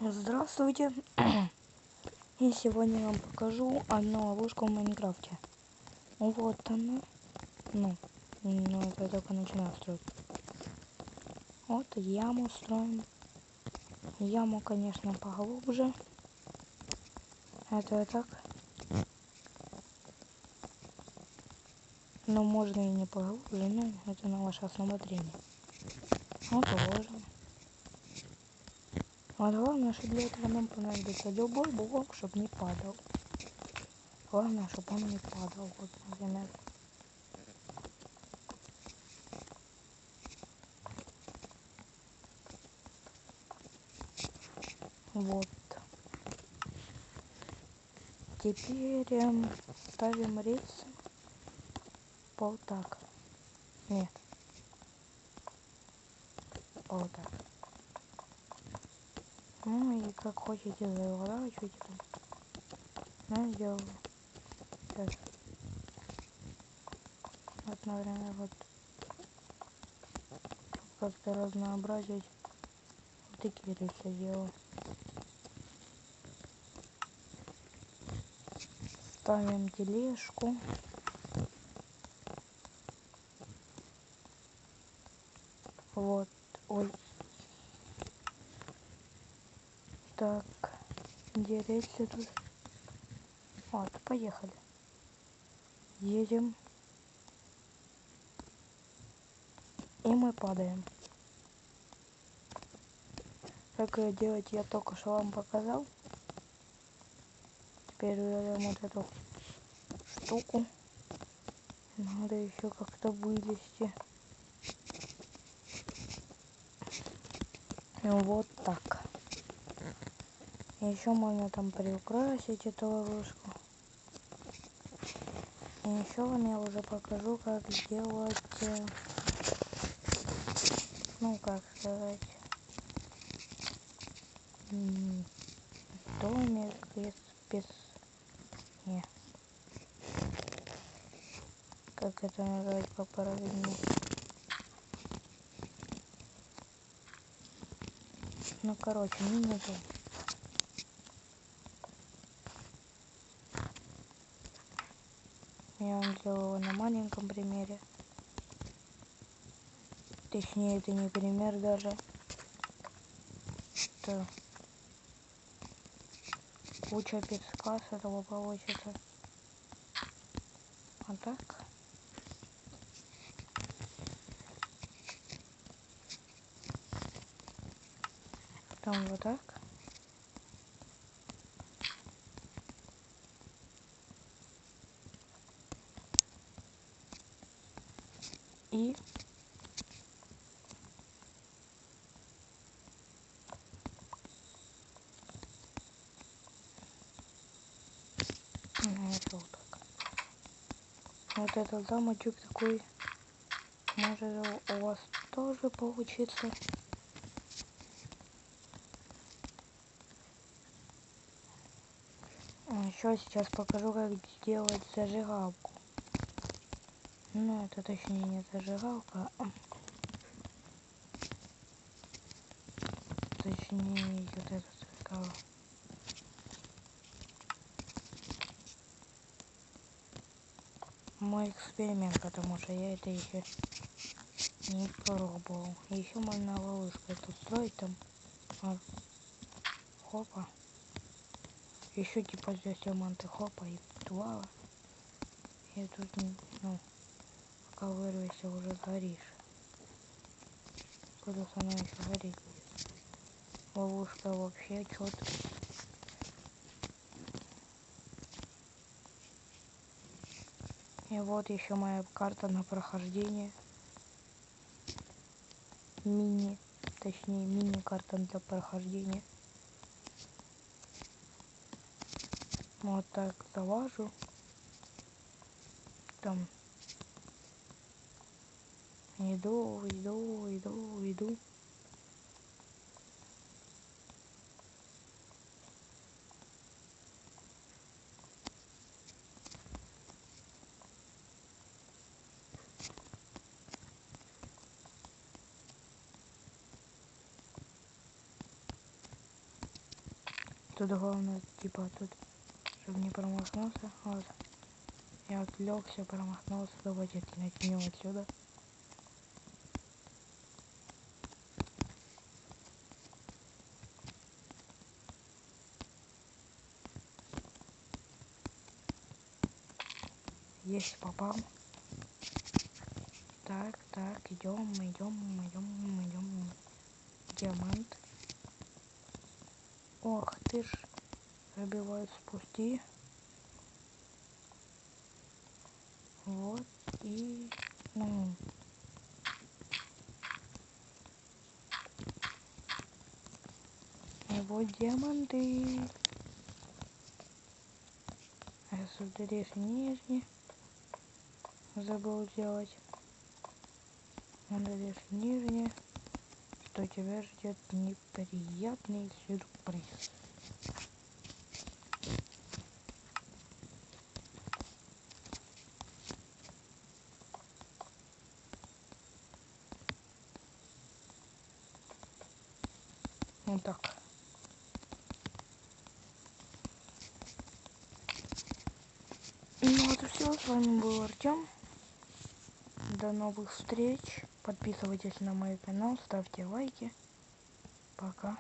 Здравствуйте! И сегодня я вам покажу одну ловушку в Майнкрафте. Вот она. Ну, это только начинаю строить. Вот яму строим. Яму, конечно, поглубже. Это так. Но можно и не поглубже, но это на ваше осмотрение. Вот уложим. А главное, что для этого нам понадобится любой блок, чтобы не падал. Главное, чтобы он не падал. Вот, например. Вот. Теперь ставим рельсы. Вот так. Нет. Вот так. Ну и как хотите заворачивайте там. Ну, сделаю. Сейчас. Вот, наверное, вот. Как-то разнообразить. Вот такие рельсы делаю. Ставим тележку. Вот. Ой. Так. Где рельсы тут? Вот, поехали. Едем. И мы падаем. Как ее делать, я только что вам показал. Теперь берем вот эту штуку. Надо еще как-то вылезти. Вот так. Еще можно там приукрасить эту ловушку. И еще вам я уже покажу, как сделать, ну как сказать, домик без, не, как это назвать по-правильному. Ну короче, мини-дом. Я вам сделала на маленьком примере. Точнее, это не пример даже. Это куча песка с этого получится. А так. Там вот так. И это вот так. Вот этот замочек такой. Может у вас тоже получится. Еще сейчас покажу, как сделать зажигалку. Ну, это точнее не зажигалка, а точнее вот это зажигалка. Мой эксперимент, потому что я это еще не пробовал. Еще можно ловушку эту строить там. Вот. Хопа. Еще типа здесь диаманты хопа и два. И тут, ну, пока вырвешься, уже сгоришь. Буду со мной еще гореть. Ловушка вообще четко. И вот еще моя карта на прохождение. Точнее мини-карта для прохождения. Вот так залажу. Там иду. Тут главное, типа, тут, чтобы не промахнулся. Вот. Я отвлекся, промахнулся. Давайте начнем отсюда. Есть, попал. Так, идем. Диамант. Ох ты ж. Пробивают спусти. Вот и... Ну... И вот диаманты. Смотришь нижний. Забыл делать. Смотришь нижний. Что тебя ждет неприятный сюрприз. Вот так. Ну вот и все. С вами был Артем. До новых встреч. Подписывайтесь на мой канал, ставьте лайки. Пока.